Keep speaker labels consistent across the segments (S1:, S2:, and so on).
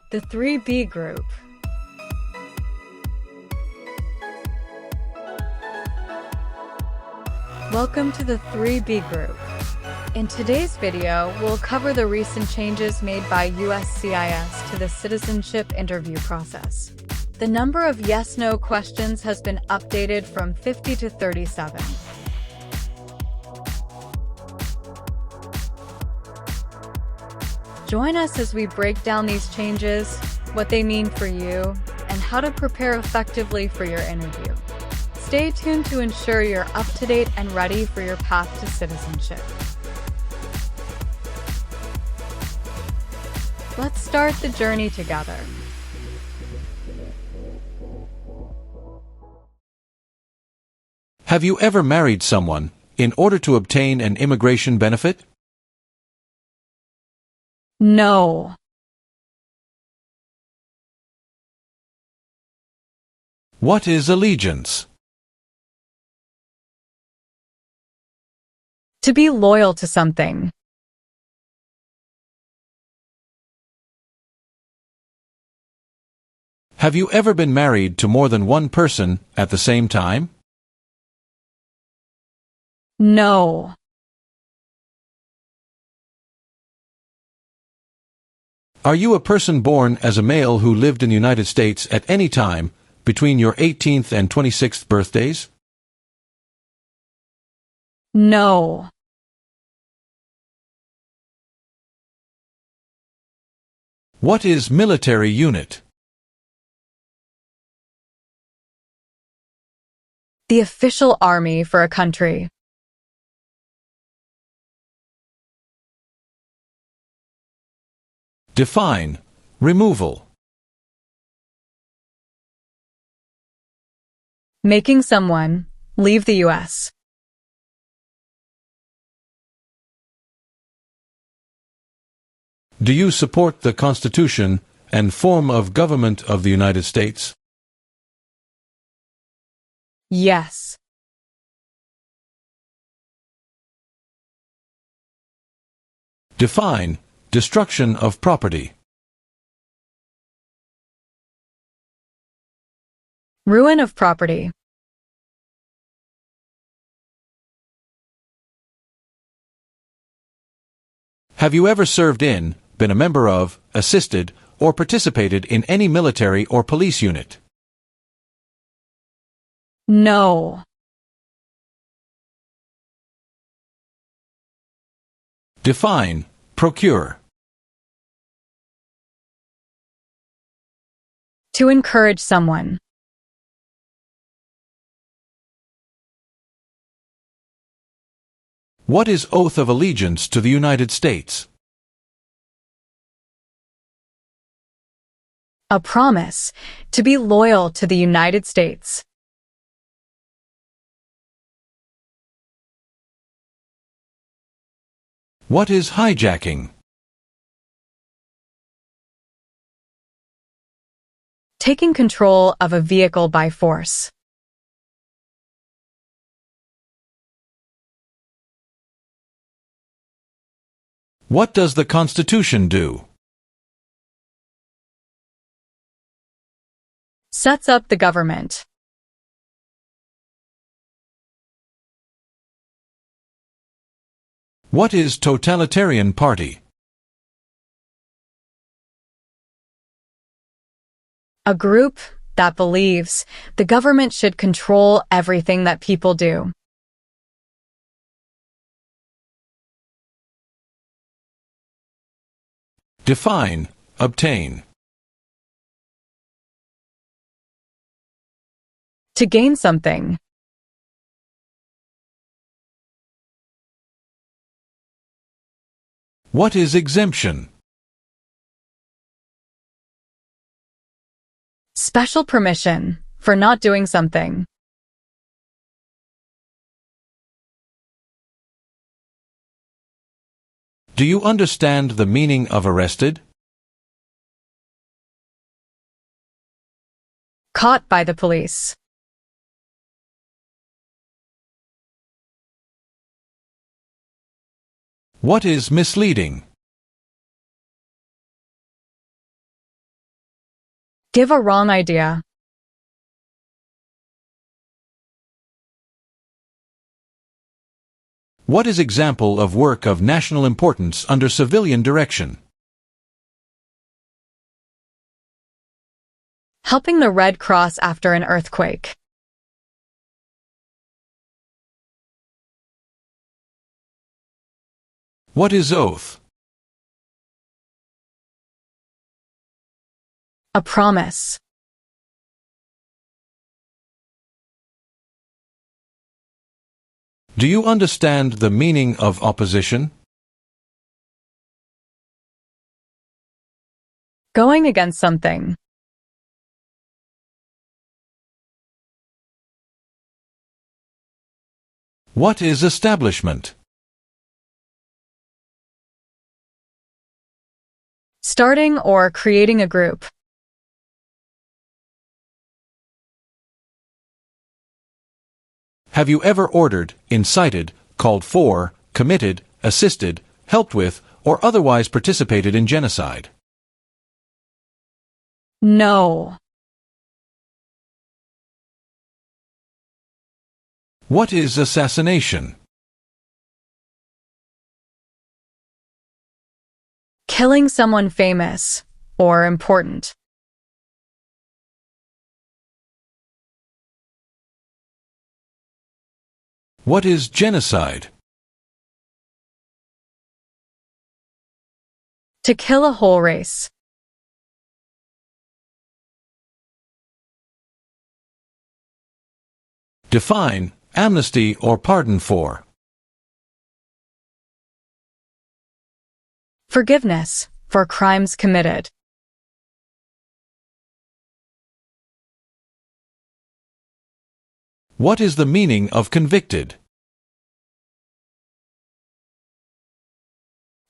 S1: The 3B group. Welcome to the 3B group. In today's video, we'll cover the recent changes made by USCIS to the citizenship interview process. The number of yes-no questions has been updated from 50 to 37. Join us as we break down these changes, what they mean for you, and how to prepare effectively for your interview. Stay tuned to ensure you're up to date and ready for your path to citizenship. Let's start the journey together.
S2: Have you ever married someone in order to obtain an immigration benefit?
S1: No.
S2: What is allegiance?
S1: To be loyal to something.
S2: Have you ever been married to more than one person at the same time?
S1: No.
S2: Are you a person born as a male who lived in the United States at any time between your 18th and 26th birthdays?
S1: No.
S2: What is military unit?
S1: The official army for a country.
S2: Define removal.
S1: Making someone leave the U.S.
S2: Do you support the Constitution and form of government of the United States?
S1: Yes.
S2: Define destruction of property.
S1: Ruin of property.
S2: Have you ever served in, been a member of, assisted, or participated in any military or police unit?
S1: No.
S2: Define procure.
S1: To encourage someone.
S2: What is oath of allegiance to the United States?
S1: A promise to be loyal to the United States.
S2: What is hijacking?
S1: Taking control of a vehicle by force.
S2: What does the Constitution do?
S1: Sets up the government.
S2: What is totalitarian party?
S1: A group that believes the government should control everything that people do.
S2: Define obtain.
S1: To gain something.
S2: What is exemption?
S1: Special permission for not doing something.
S2: Do you understand the meaning of arrested?
S1: Caught by the police.
S2: What is misleading?
S1: Give a wrong idea.
S2: What is example of work of national importance under civilian direction?
S1: Helping the Red Cross after an earthquake.
S2: What is oath?
S1: A promise.
S2: Do you understand the meaning of opposition?
S1: Going against something.
S2: What is establishment?
S1: Starting or creating a group.
S2: Have you ever ordered, incited, called for, committed, assisted, helped with, or otherwise participated in genocide?
S1: No.
S2: What is assassination?
S1: Killing someone famous or important.
S2: What is genocide?
S1: To kill a whole race.
S2: Define, amnesty or pardon for.
S1: Forgiveness for crimes committed.
S2: What is the meaning of convicted?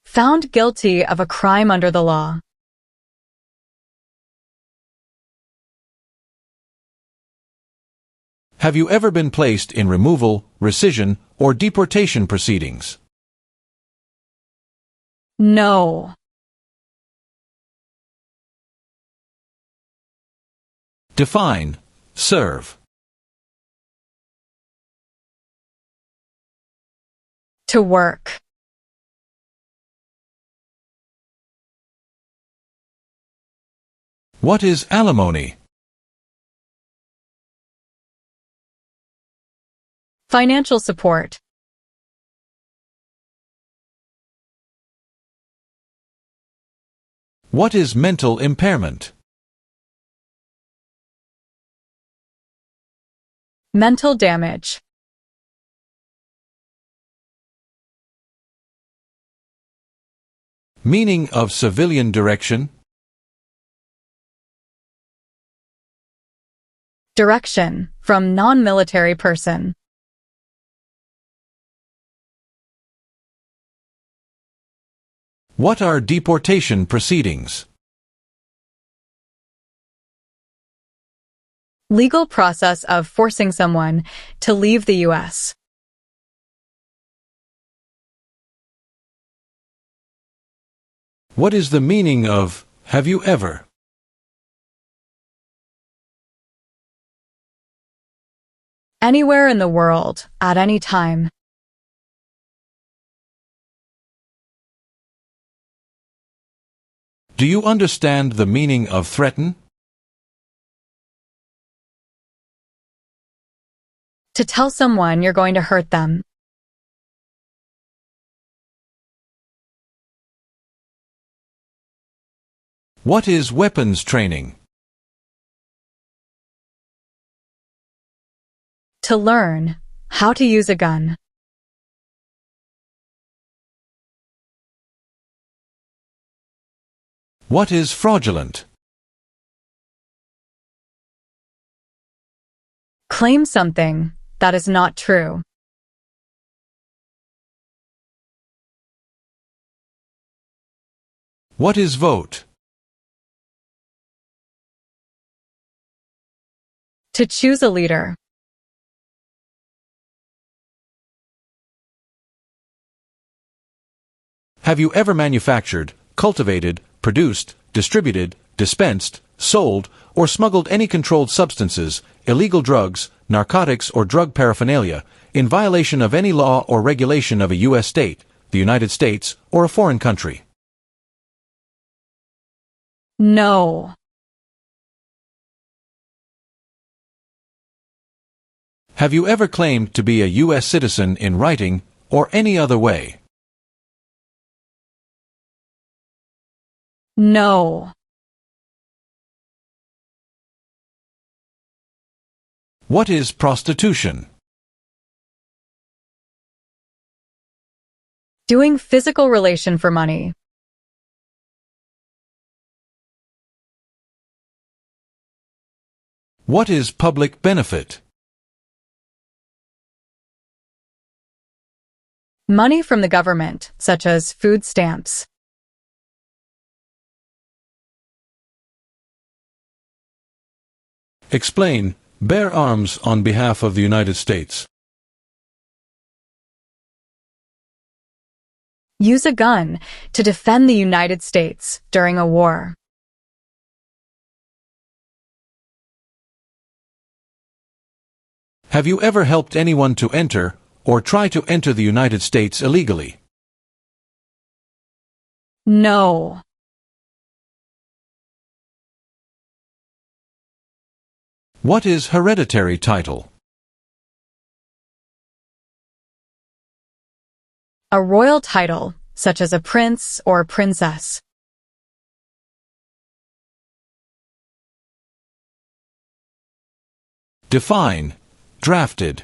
S1: Found guilty of a crime under the law.
S2: Have you ever been placed in removal, rescission, or deportation proceedings?
S1: No.
S2: Define, serve.
S1: To work.
S2: What is alimony?
S1: Financial support.
S2: What is mental impairment?
S1: Mental damage.
S2: Meaning of civilian direction?
S1: Direction from non-military person.
S2: What are deportation proceedings?
S1: Legal process of forcing someone to leave the U.S.
S2: What is the meaning of have you ever?
S1: Anywhere in the world, at any time.
S2: Do you understand the meaning of threaten?
S1: To tell someone you're going to hurt them.
S2: What is weapons training?
S1: To learn how to use a gun.
S2: What is fraudulent?
S1: Claim something that is not true.
S2: What is vote?
S1: To choose a leader.
S2: Have you ever manufactured, cultivated, produced, distributed, dispensed, sold, or smuggled any controlled substances, illegal drugs, narcotics, or drug paraphernalia, in violation of any law or regulation of a U.S. state, the United States, or a foreign country?
S1: No.
S2: Have you ever claimed to be a U.S. citizen in writing or any other way?
S1: No.
S2: What is prostitution?
S1: Doing physical relation for money.
S2: What is public benefit?
S1: Money from the government, such as food stamps.
S2: Explain. Bear arms on behalf of the United States.
S1: Use a gun to defend the United States during a war.
S2: Have you ever helped anyone to enter or try to enter the United States illegally?
S1: No.
S2: What is hereditary title?
S1: A royal title, such as a prince or princess.
S2: Define. Drafted.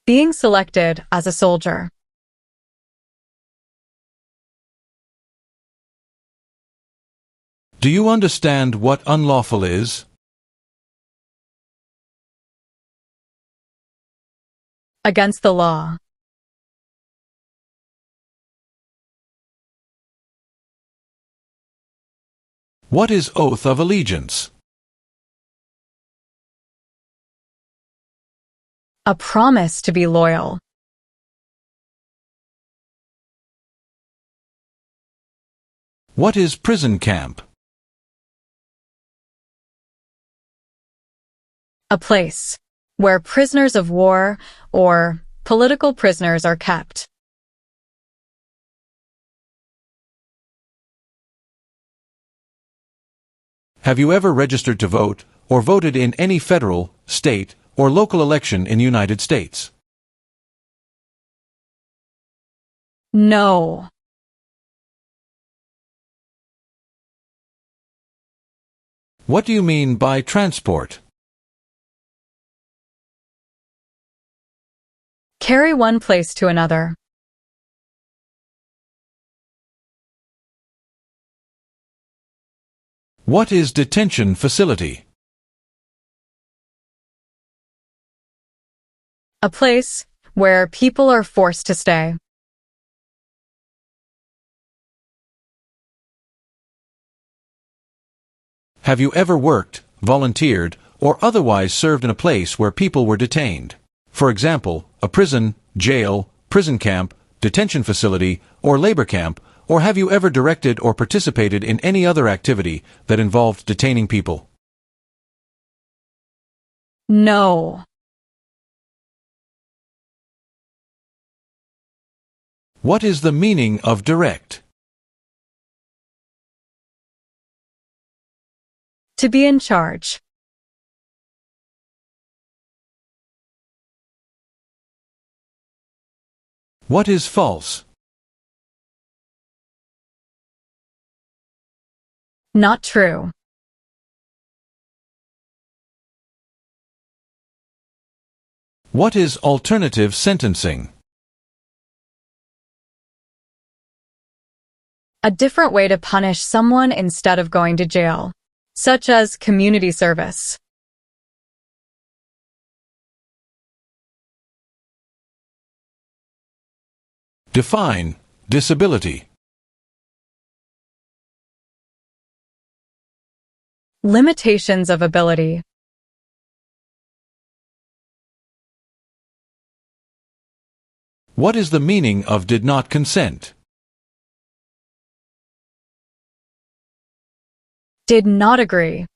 S1: Being selected as a soldier.
S2: Do you understand what unlawful is?
S1: Against the law.
S2: What is oath of allegiance?
S1: A promise to be loyal.
S2: What is prison camp?
S1: A place where prisoners of war or political prisoners are kept.
S2: Have you ever registered to vote or voted in any federal, state, or local election in the United States?
S1: No.
S2: What do you mean by transport?
S1: Carry one place to another.
S2: What is detention facility?
S1: A place where people are forced to stay.
S2: Have you ever worked, volunteered, or otherwise served in a place where people were detained? For example, a prison, jail, prison camp, detention facility, or labor camp, or have you ever directed or participated in any other activity that involved detaining people?
S1: No.
S2: What is the meaning of direct?
S1: To be in charge.
S2: What is false?
S1: Not true.
S2: What is alternative sentencing?
S1: A different way to punish someone instead of going to jail, such as community service.
S2: Define disability.
S1: Limitations of ability.
S2: What is the meaning of did not consent?
S1: Did not agree.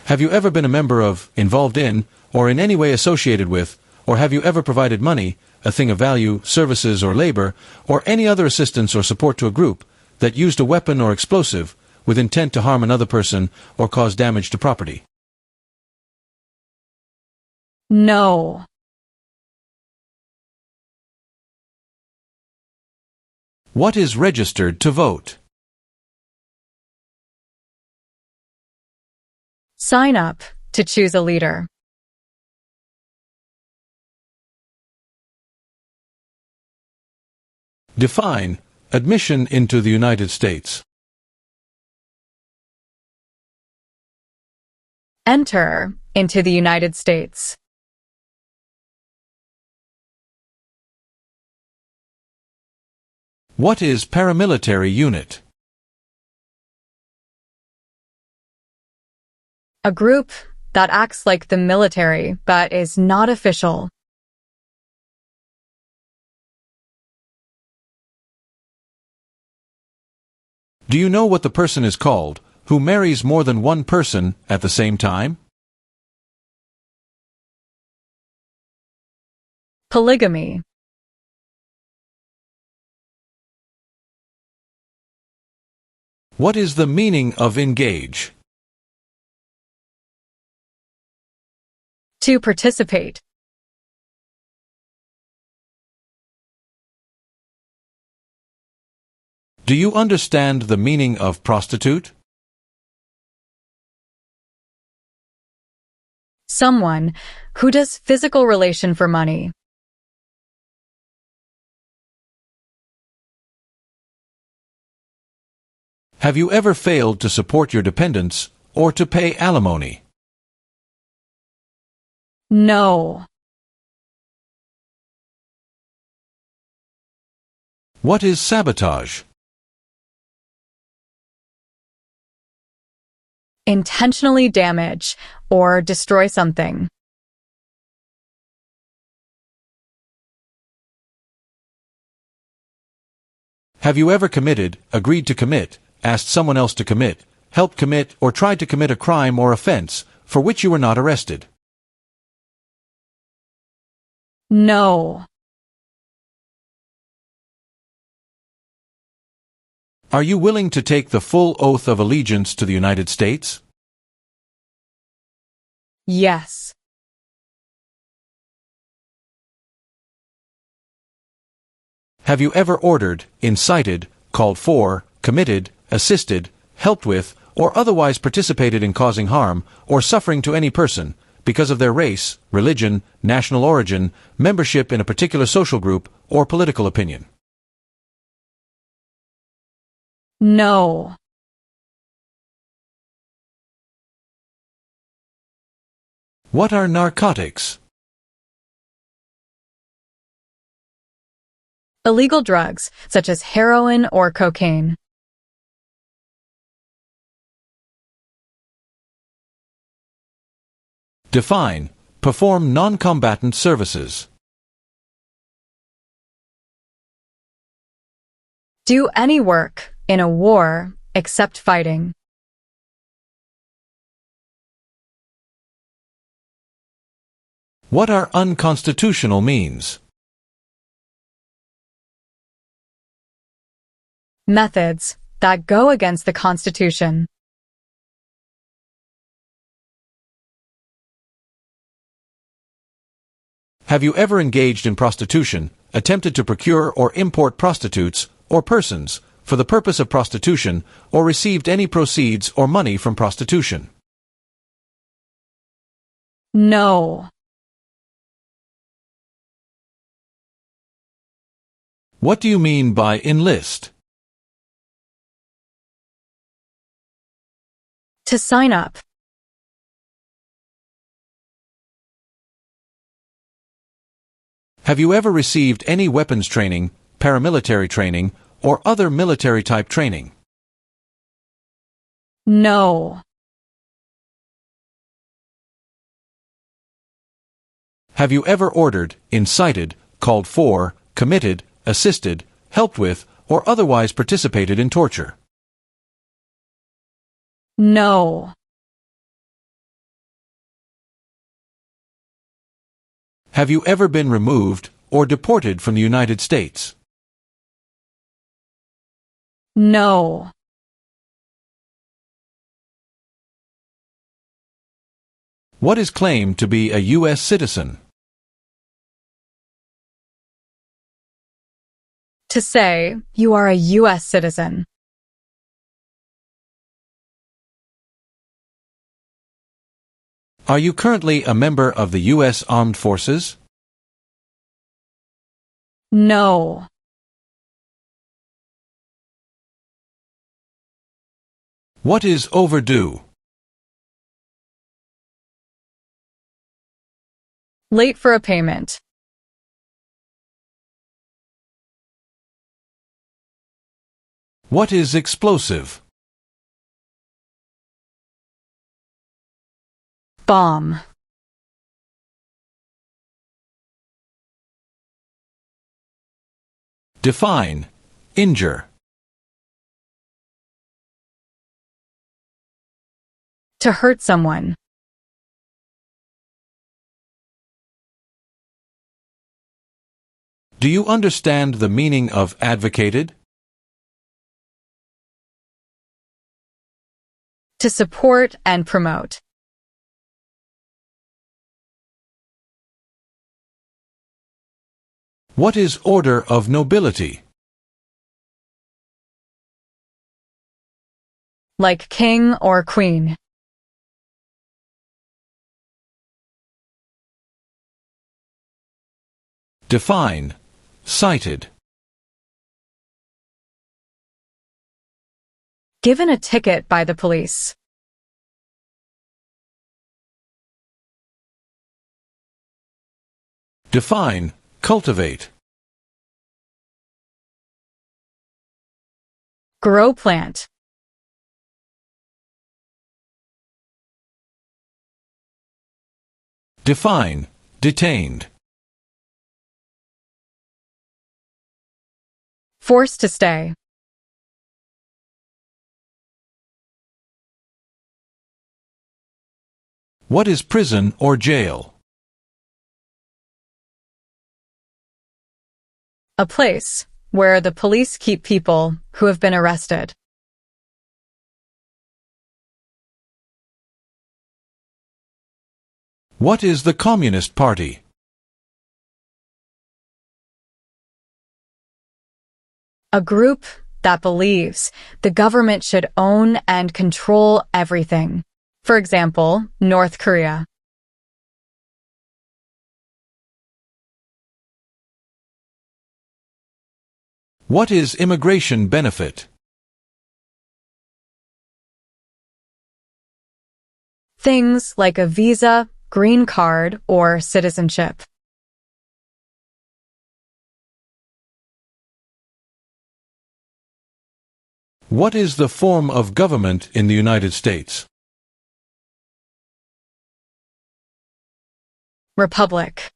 S2: Have you ever been a member of, involved in, or in any way associated with, or have you ever provided money, a thing of value, services or labor, or any other assistance or support to a group that used a weapon or explosive with intent to harm another person or cause damage to property?
S1: No.
S2: What is registered to vote?
S1: Sign up to choose a leader.
S2: Define admission into the United States.
S1: Enter into the United States.
S2: What is paramilitary unit?
S1: A group that acts like the military but is not official.
S2: Do you know what the person is called who marries more than one person at the same time?
S1: Polygamy.
S2: What is the meaning of engage?
S1: To participate.
S2: Do you understand the meaning of prostitute?
S1: Someone who does physical relation for money.
S2: Have you ever failed to support your dependents or to pay alimony?
S1: No.
S2: What is sabotage?
S1: Intentionally damage or destroy something.
S2: Have you ever committed, agreed to commit, asked someone else to commit, helped commit, or tried to commit a crime or offense for which you were not arrested?
S1: No.
S2: Are you willing to take the full oath of allegiance to the United States?
S1: Yes.
S2: Have you ever ordered, incited, called for, committed, assisted, helped with, or otherwise participated in causing harm or suffering to any person because of their race, religion, national origin, membership in a particular social group, or political opinion?
S1: No.
S2: What are narcotics?
S1: Illegal drugs, such as heroin or cocaine.
S2: Define, perform non-combatant services.
S1: Do any work in a war except fighting.
S2: What are unconstitutional means?
S1: Methods that go against the Constitution.
S2: Have you ever engaged in prostitution, attempted to procure or import prostitutes or persons for the purpose of prostitution, or received any proceeds or money from prostitution?
S1: No.
S2: What do you mean by enlist?
S1: To sign up.
S2: Have you ever received any weapons training, paramilitary training, or other military-type training?
S1: No.
S2: Have you ever ordered, incited, called for, committed, assisted, helped with, or otherwise participated in torture?
S1: No.
S2: Have you ever been removed or deported from the United States?
S1: No.
S2: What is claimed to be a U.S. citizen?
S1: To say, you are a US citizen.
S2: Are you currently a member of the U.S. Armed Forces?
S1: No.
S2: What is overdue?
S1: Late for a payment.
S2: What is explosive?
S1: Bomb.
S2: Define. Injure.
S1: To hurt someone.
S2: Do you understand the meaning of advocated?
S1: To support and promote.
S2: What is order of nobility?
S1: Like king or queen.
S2: Define. Cited.
S1: Given a ticket by the police.
S2: Define. Cultivate.
S1: Grow plant.
S2: Define. Detained.
S1: Forced to stay.
S2: What is prison or jail?
S1: A place where the police keep people who have been arrested.
S2: What is the Communist Party?
S1: A group that believes the government should own and control everything. For example, North Korea.
S2: What is immigration benefit?
S1: Things like a visa, green card, or citizenship.
S2: What is the form of government in the United States?
S1: Republic.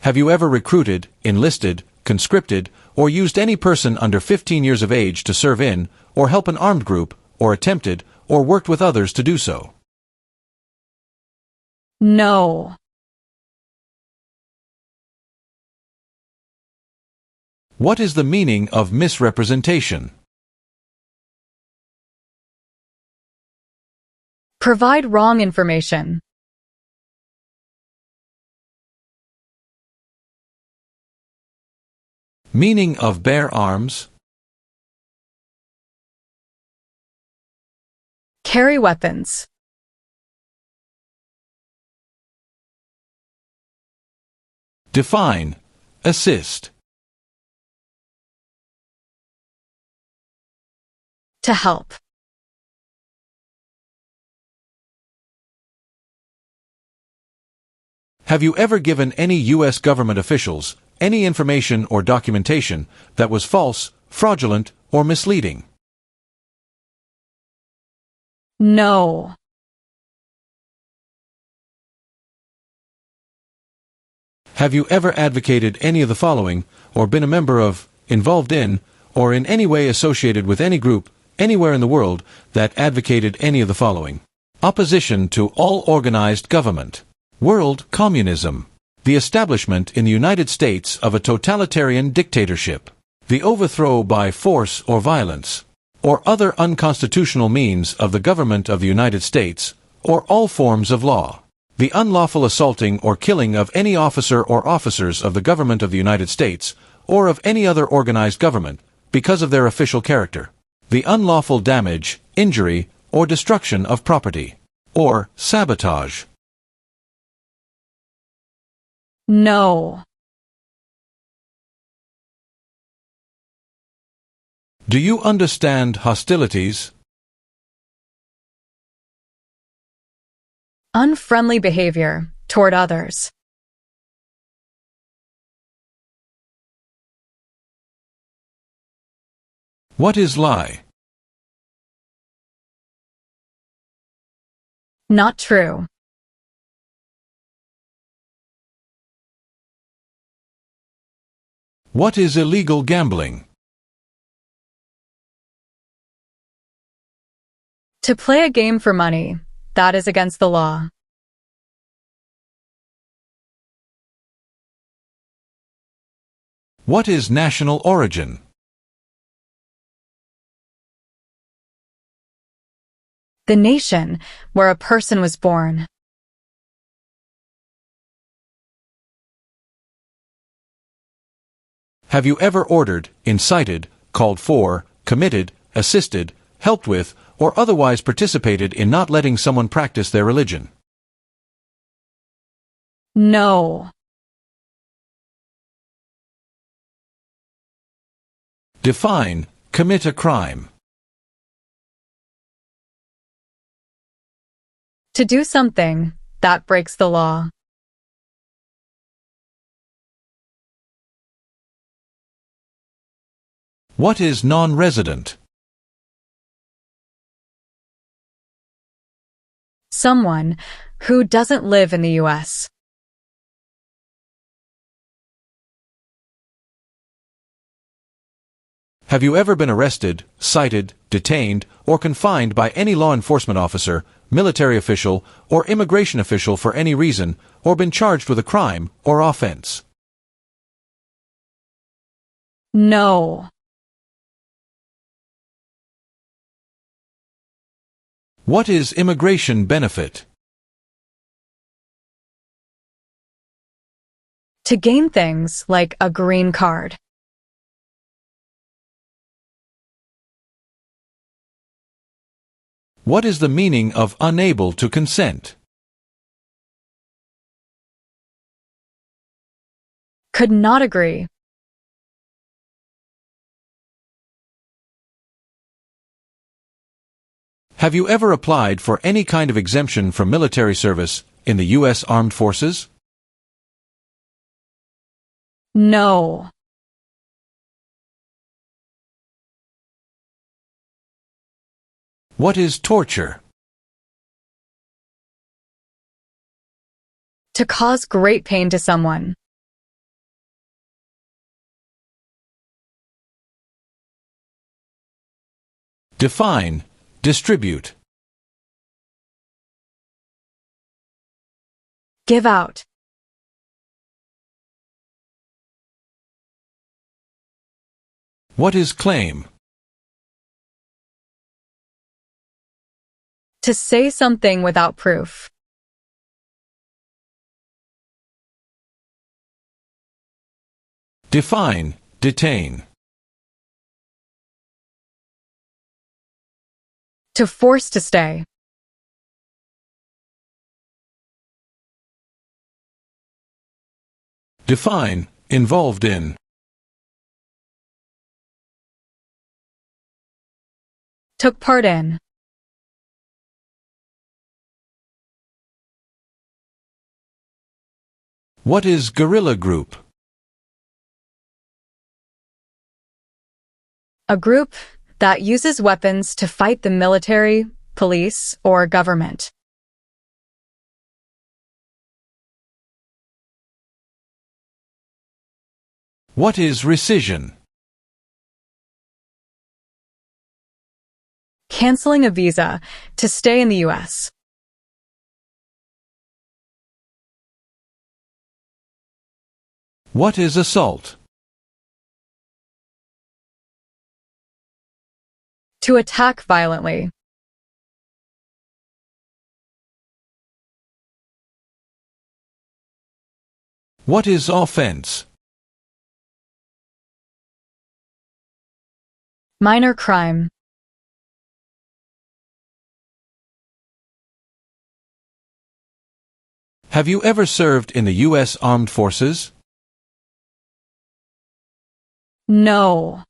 S2: Have you ever recruited, enlisted, conscripted, or used any person under 15 years of age to serve in, or help an armed group, or attempted, or worked with others to do so?
S1: No.
S2: What is the meaning of misrepresentation?
S1: Provide wrong information.
S2: Meaning of bear arms?
S1: Carry weapons.
S2: Define. Assist.
S1: To help.
S2: Have you ever given any U.S. government officials any information or documentation that was false, fraudulent, or misleading?
S1: No.
S2: Have you ever advocated any of the following, or been a member of, involved in, or in any way associated with any group, anywhere in the world, that advocated any of the following? Opposition to all organized government. World communism. The establishment in the United States of a totalitarian dictatorship. The overthrow by force or violence, or other unconstitutional means of the government of the United States, or all forms of law. The unlawful assaulting or killing of any officer or officers of the government of the United States, or of any other organized government, because of their official character. The unlawful damage, injury, or destruction of property. Or sabotage.
S1: No.
S2: Do you understand hostilities?
S1: Unfriendly behavior toward others.
S2: What is lie?
S1: Not true.
S2: What is illegal gambling?
S1: To play a game for money, that is against the law.
S2: What is national origin?
S1: The nation where a person was born.
S2: Have you ever ordered, incited, called for, committed, assisted, helped with, or otherwise participated in not letting someone practice their religion?
S1: No.
S2: Define, commit a crime.
S1: To do something that breaks the law.
S2: What is non-resident?
S1: Someone who doesn't live in the U.S.
S2: Have you ever been arrested, cited, detained, or confined by any law enforcement officer, military official, or immigration official for any reason, or been charged with a crime or offense?
S1: No.
S2: What is immigration benefit?
S1: To gain things like a green card.
S2: What is the meaning of unable to consent?
S1: Could not agree.
S2: Have you ever applied for any kind of exemption from military service in the U.S. Armed Forces?
S1: No.
S2: What is torture?
S1: To cause great pain to someone.
S2: Define, distribute.
S1: Give out.
S2: What is claim?
S1: To say something without proof.
S2: Define, detain.
S1: To force to stay.
S2: Define, involved in.
S1: Took part in.
S2: What is guerrilla group?
S1: A group that uses weapons to fight the military, police, or government.
S2: What is rescission?
S1: Canceling a visa to stay in the U.S.
S2: What is assault?
S1: To attack violently.
S2: What is offense?
S1: Minor crime.
S2: Have you ever served in the U.S. Armed Forces?
S1: No.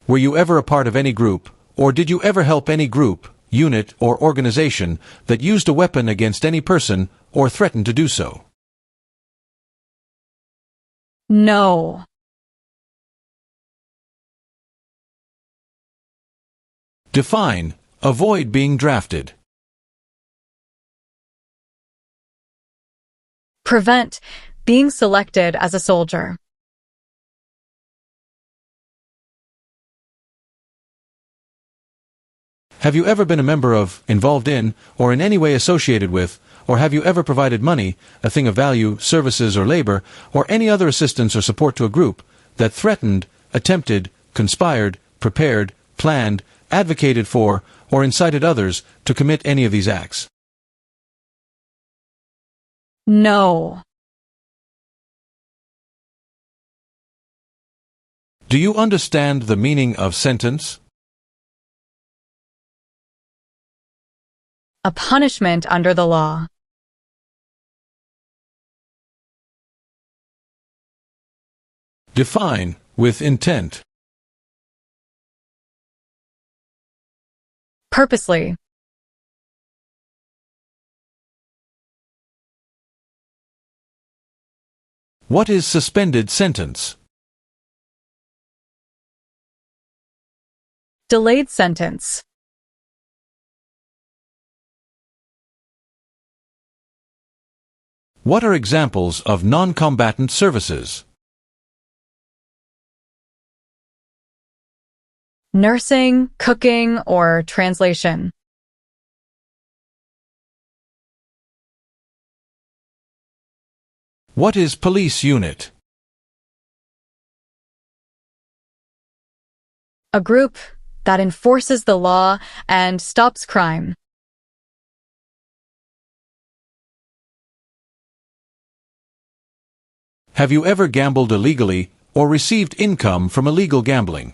S2: Were you ever a part of any group, or did you ever help any group, unit, or organization that used a weapon against any person or threatened to do so?
S1: No.
S2: Define, avoid being drafted.
S1: Prevent being selected as a soldier.
S2: Have you ever been a member of, involved in, or in any way associated with, or have you ever provided money, a thing of value, services or labor, or any other assistance or support to a group that threatened, attempted, conspired, prepared, planned, advocated for, or incited others to commit any of these acts?
S1: No.
S2: Do you understand the meaning of sentence?
S1: A punishment under the law.
S2: Define, with intent.
S1: Purposely.
S2: What is suspended sentence?
S1: Delayed sentence.
S2: What are examples of non-combatant services?
S1: Nursing, cooking, or translation.
S2: What is police unit?
S1: A group that enforces the law and stops crime.
S2: Have you ever gambled illegally or received income from illegal gambling?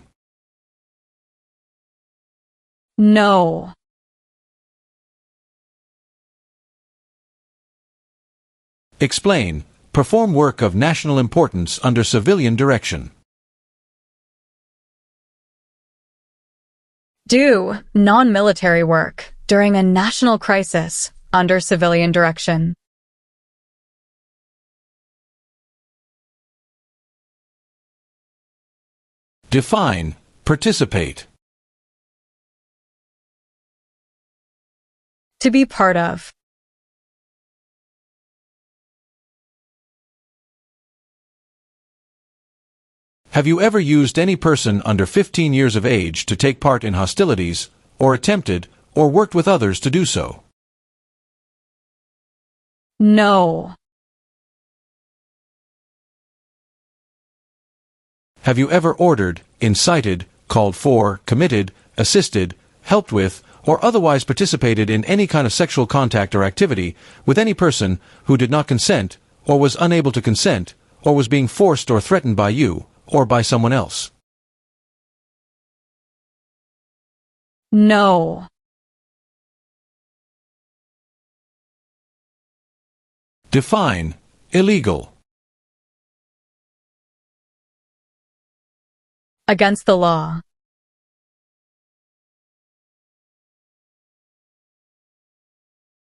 S1: No.
S2: Explain. Perform work of national importance under civilian direction.
S1: Do non-military work during a national crisis under civilian direction.
S2: Define. Participate.
S1: To be part of.
S2: Have you ever used any person under 15 years of age to take part in hostilities, or attempted, or worked with others to do so?
S1: No.
S2: Have you ever ordered, incited, called for, committed, assisted, helped with, or otherwise participated in any kind of sexual contact or activity with any person who did not consent, or was unable to consent, or was being forced or threatened by you, or by someone else?
S1: No.
S2: Define. Illegal.
S1: Against the law.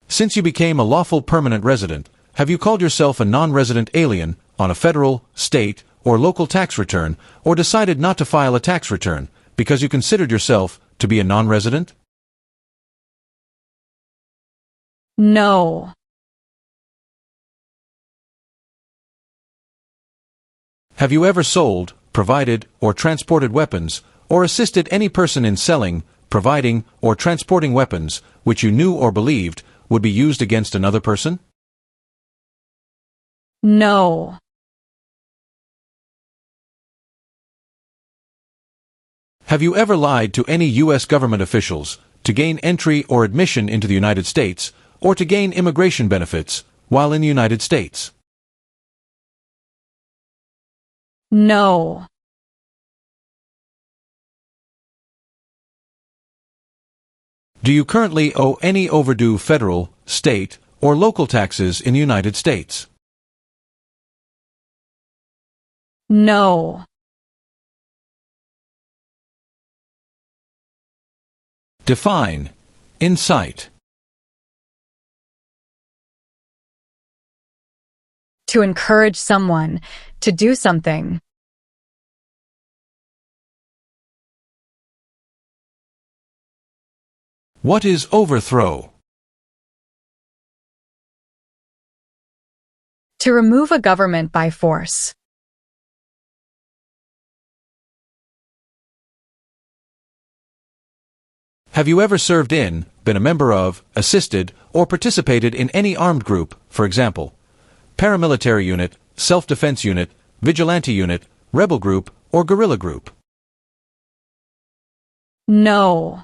S2: Since you became a lawful permanent resident, have you called yourself a non-resident alien on a federal, state, or local tax return, or decided not to file a tax return because you considered yourself to be a non-resident?
S1: No.
S2: Have you ever sold, provided, or transported weapons, or assisted any person in selling, providing, or transporting weapons which you knew or believed would be used against another person?
S1: No.
S2: Have you ever lied to any U.S. government officials to gain entry or admission into the United States, or to gain immigration benefits while in the United States?
S1: No.
S2: Do you currently owe any overdue federal, state, or local taxes in the United States?
S1: No.
S2: Define. Incite.
S1: To encourage someone to do something.
S2: What is overthrow?
S1: To remove a government by force.
S2: Have you ever served in, been a member of, assisted, or participated in any armed group, for example, paramilitary unit, self-defense unit, vigilante unit, rebel group, or guerrilla group?
S1: No.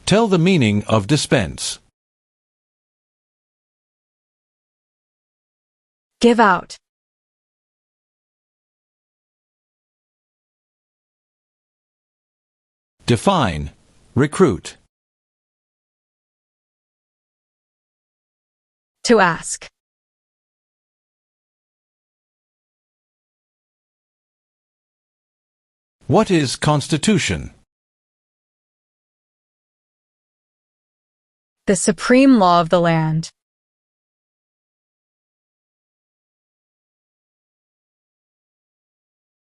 S2: Tell the meaning of dispense.
S1: Give out.
S2: Define. Recruit.
S1: To ask.
S2: What is Constitution?
S1: The supreme law of the land.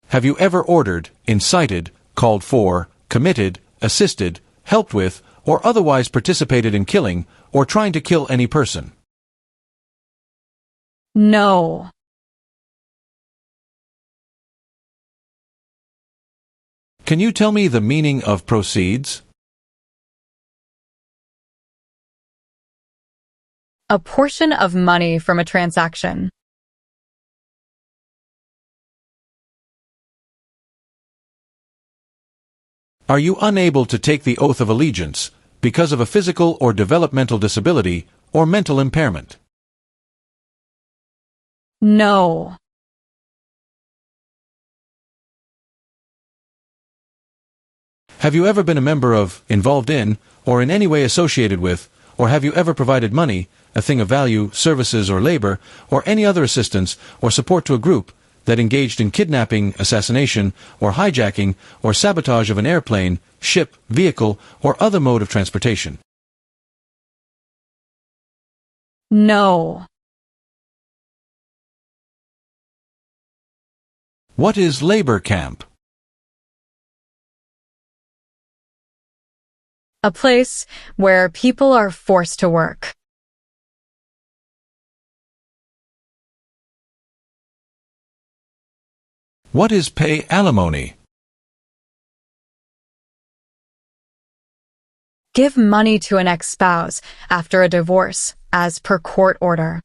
S2: Have you ever ordered, incited, called for, committed, assisted, helped with, or otherwise participated in killing, or trying to kill any person?
S1: No.
S2: Can you tell me the meaning of proceeds?
S1: A portion of money from a transaction.
S2: Are you unable to take the oath of allegiance because of a physical or developmental disability or mental impairment?
S1: No.
S2: Have you ever been a member of, involved in, or in any way associated with, or have you ever provided money, a thing of value, services or labor, or any other assistance or support to a group that engaged in kidnapping, assassination, or hijacking, or sabotage of an airplane, ship, vehicle, or other mode of transportation?
S1: No.
S2: What is labor camp?
S1: A place where people are forced to work.
S2: What is pay alimony?
S1: Give money to an ex-spouse after a divorce, as per court order.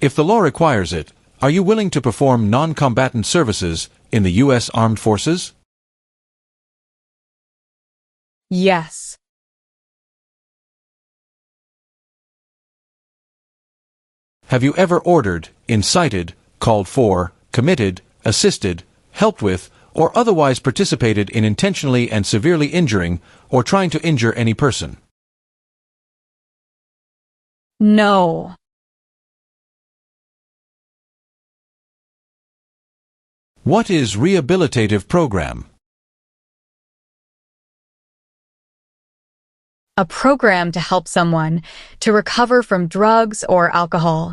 S2: If the law requires it, are you willing to perform non-combatant services in the U.S. Armed Forces?
S1: Yes.
S2: Have you ever ordered, incited, called for, committed, assisted, helped with, or otherwise participated in intentionally and severely injuring or trying to injure any person?
S1: No.
S2: What is rehabilitative program?
S1: A program to help someone to recover from drugs or alcohol.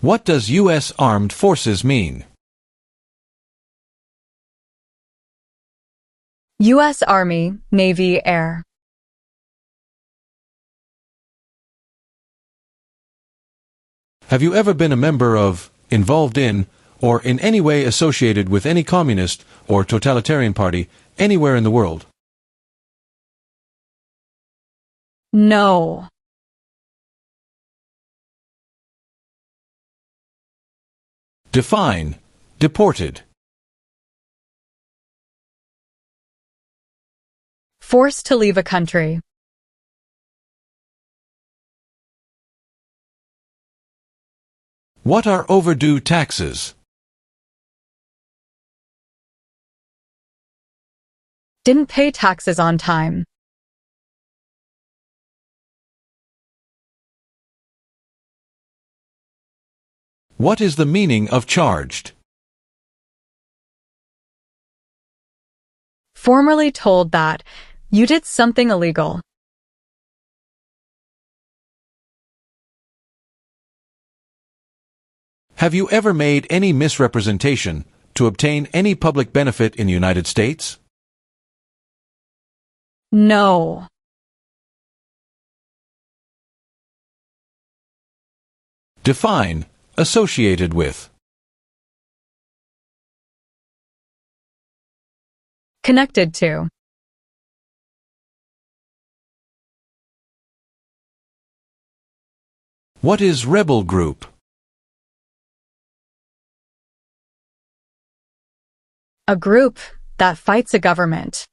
S2: What does U.S. Armed Forces mean?
S1: U.S. Army, Navy, Air.
S2: Have you ever been a member of, involved in, or in any way associated with any communist or totalitarian party anywhere in the world?
S1: No.
S2: Define, deported.
S1: Forced to leave a country.
S2: What are overdue taxes?
S1: Didn't pay taxes on time.
S2: What is the meaning of charged?
S1: Formerly told that you did something illegal.
S2: Have you ever made any misrepresentation to obtain any public benefit in the United States?
S1: No.
S2: Define, associated with.
S1: Connected to.
S2: What is rebel group?
S1: A group that fights a government.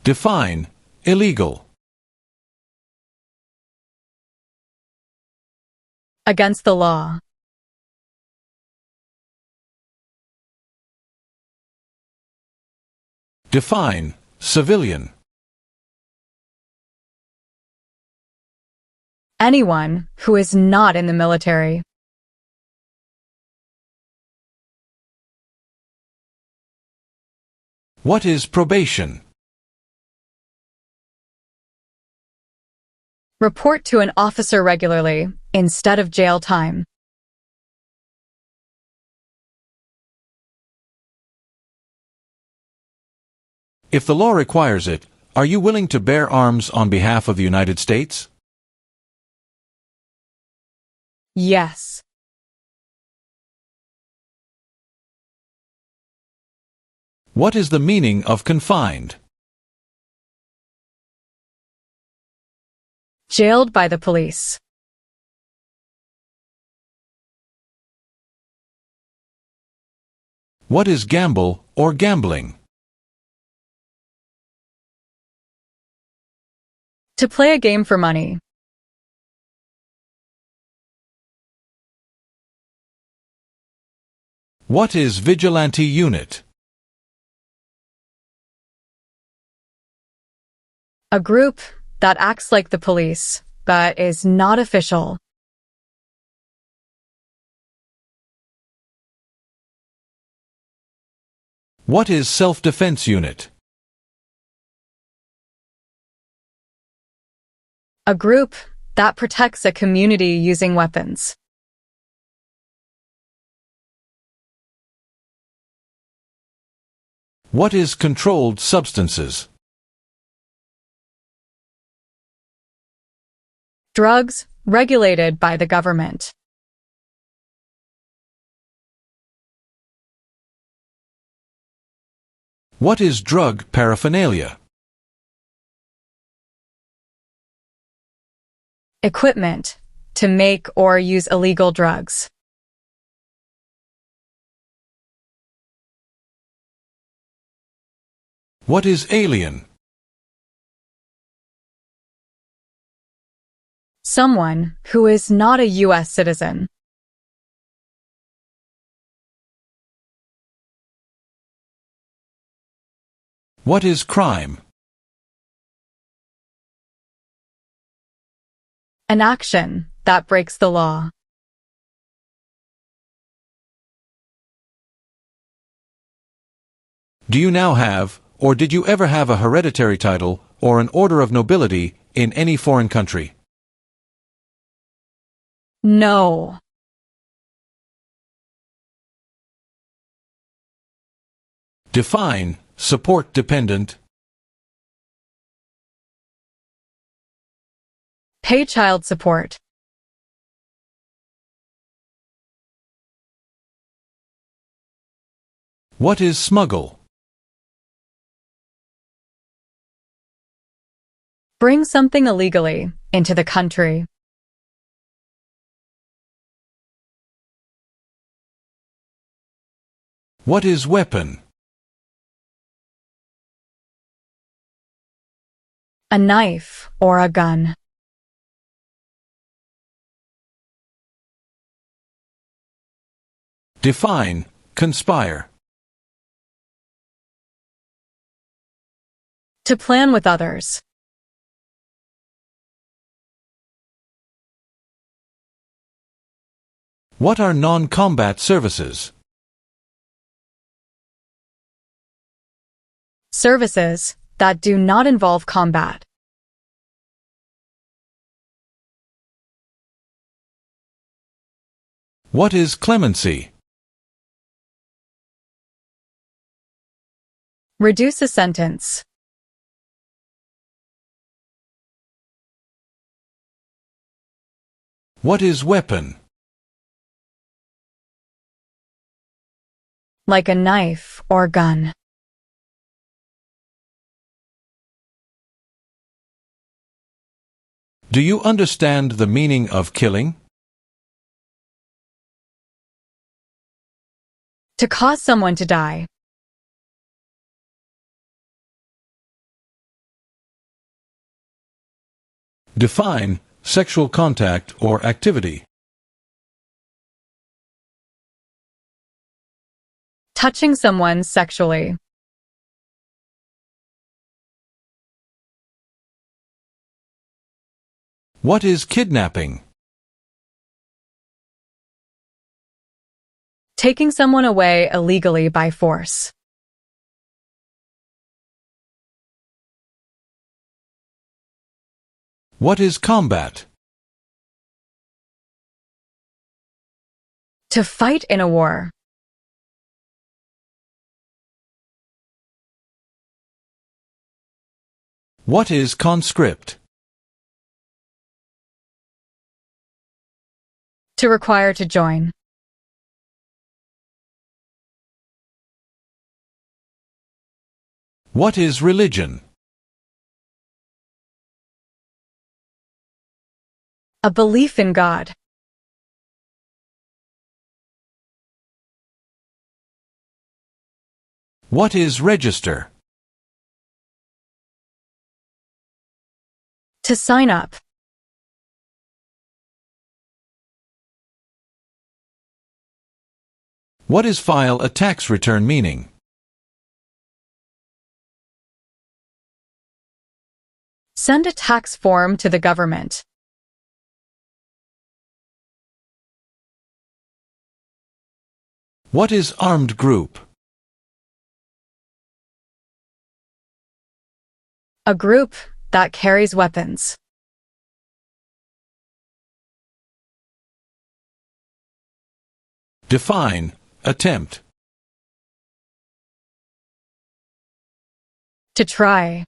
S2: Define, illegal.
S1: Against the law.
S2: Define, civilian.
S1: Anyone who is not in the military.
S2: What is probation?
S1: Report to an officer regularly, instead of jail time.
S2: If the law requires it, are you willing to bear arms on behalf of the United States?
S1: Yes.
S2: What is the meaning of confined?
S1: Jailed by the police.
S2: What is gamble or gambling?
S1: To play a game for money.
S2: What is vigilante unit?
S1: A group that acts like the police, but is not official.
S2: What is self-defense unit?
S1: A group that protects a community using weapons.
S2: What is controlled substances?
S1: Drugs regulated by the government.
S2: What is drug paraphernalia?
S1: Equipment to make or use illegal drugs.
S2: What is alien?
S1: Someone who is not a US citizen.
S2: What is crime?
S1: An action that breaks the law.
S2: Do you now have, or did you ever have a hereditary title or an order of nobility in any foreign country?
S1: No.
S2: Define support dependent.
S1: Pay child support.
S2: What is smuggle?
S1: Bring something illegally into the country.
S2: What is weapon?
S1: A knife or a gun.
S2: Define conspire.
S1: To plan with others.
S2: What are non-combat services?
S1: Services that do not involve combat.
S2: What is clemency?
S1: Reduce a sentence.
S2: What is weapon?
S1: Like a knife or gun.
S2: Do you understand the meaning of killing?
S1: To cause someone to die.
S2: Define sexual contact or activity.
S1: Touching someone sexually.
S2: What is kidnapping?
S1: Taking someone away illegally by force.
S2: What is combat?
S1: To fight in a war.
S2: What is conscript?
S1: To require to join.
S2: What is religion?
S1: A belief in God.
S2: What is register?
S1: To sign up.
S2: What is file a tax return meaning?
S1: Send a tax form to the government.
S2: What is armed group?
S1: A group that carries weapons.
S2: Define attempt.
S1: To try.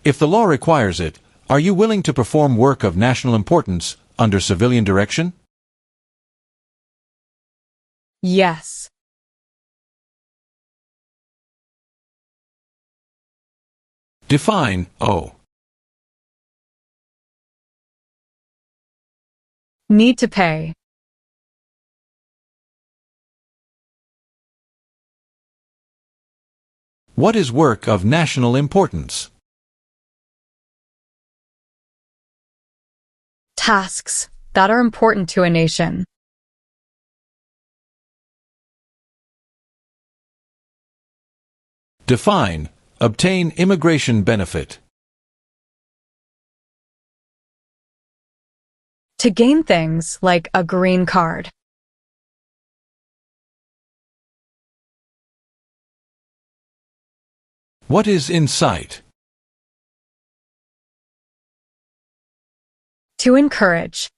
S2: If the law requires it, are you willing to perform work of national importance under civilian direction?
S1: Yes.
S2: Define owe.
S1: Need to pay.
S2: What is work of national importance?
S1: Tasks that are important to a nation.
S2: Define obtain immigration benefit.
S1: To gain things like a green card.
S2: What is incite?
S1: To encourage.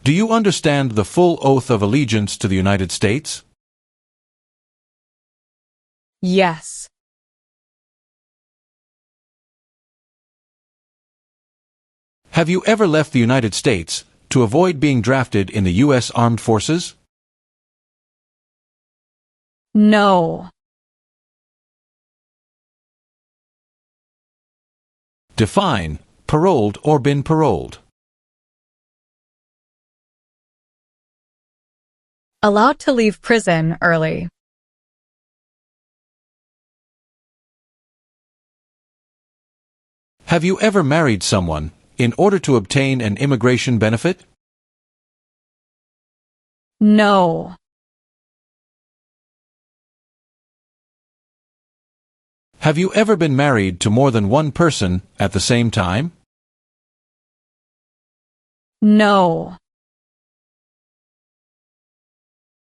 S2: Do you understand the full oath of allegiance to the United States?
S1: Yes.
S2: Have you ever left the United States to avoid being drafted in the U.S. Armed Forces?
S1: No.
S2: Define paroled or been paroled.
S1: Allowed to leave prison early.
S2: Have you ever married someone in order to obtain an immigration benefit?
S1: No.
S2: Have you ever been married to more than one person at the same time?
S1: No.